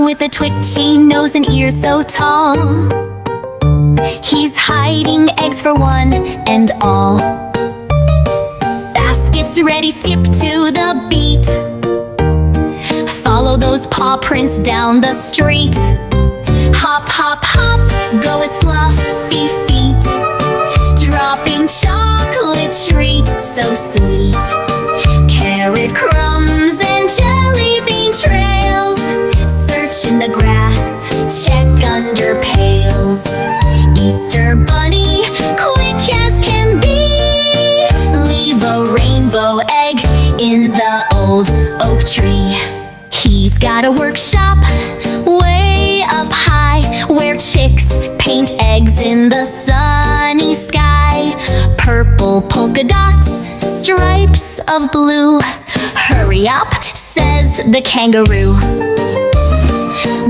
with a twitchy nose and ears so tall. He's hiding eggs for one and all. Baskets ready, skip to the beat. Follow those paw prints down the street. Hop, hop, hop, go his fluffy feet. Dropping chocolate treats so sweet. Carrot crumbs and jelly bean trails. Search in the grass, check under pails. Easter bunny, quick as can be. Leave a rainbow egg in the old oak tree. He's got a workshop way up high, where chicks paint eggs in the sunny sky. Purple polka dots, stripes of blue. Hurry up, says the kangaroo.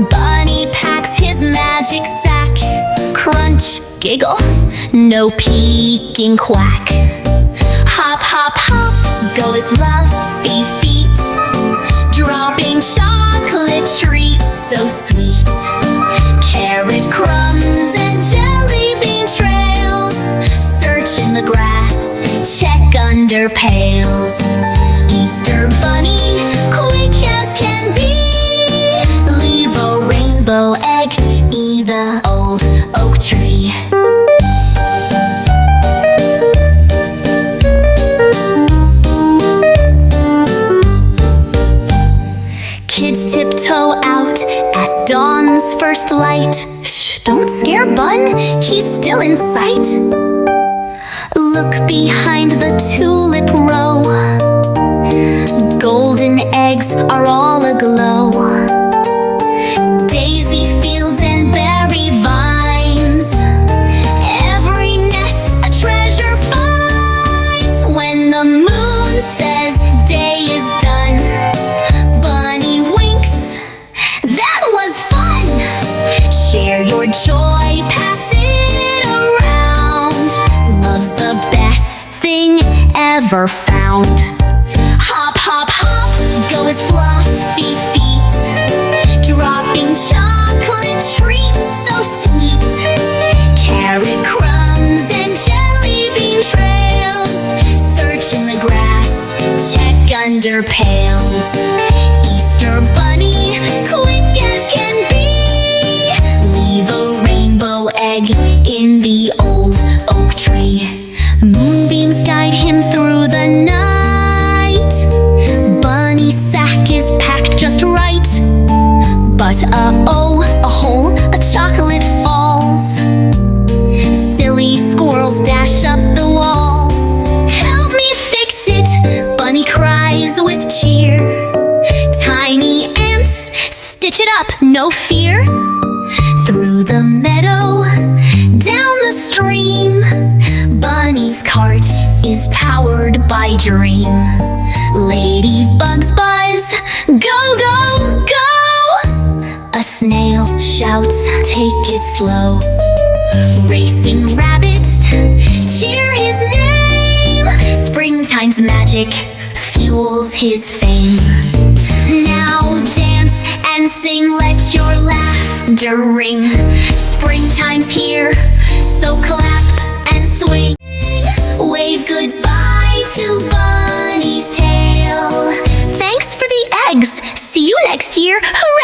Bunny packs his magic sack. Crunch, giggle, no peeking quack. Hop, hop, hop, go his fluffy feet. Dropping chocolate treats so sweet. Carrot crumbs and jelly bean trails. Search in the grass, check under pails. Easter bunny, quick as can be. Leave a rainbow egg in the old oak tree. Kids tiptoe out at dawn's first light. Shh, don't scare Bun, he's still in sight. Look behind the tulip row. Golden eggs are all aglow. Daisy fields and berry vines. Every nest a treasure finds. When the moon says day is done, Bunny winks. That was fun! Share your joy, pass it around. Love's the best thing ever found. Hop, hop, hop, go his fluffy feet. Dropping chocolate treats so sweet. Carrot crumbs and jelly bean trails. Search in the grass, check under pails. Easter bunny, quick as can be. Leave a rainbow egg in the old oak tree. Moonbeams guide him through the night. Bunny's sack is packed just right. But uh-oh, a hole, a chocolate falls. Silly squirrels dash up the walls. Help me fix it, Bunny cries with cheer. Tiny ants, stitch it up, no fear. Through the meadow, down the stream, Bunny's cart is powered by dream. Ladybugs buzz, go, go, go. A snail shouts, take it slow. Racing rabbits cheer his name. Springtime's magic fuels his fame. Now dance and sing, let your laughter ring. Springtime's here, so clap and swing. Wave goodbye to Bunny's tail. Thanks for the eggs. See you next year. Hooray!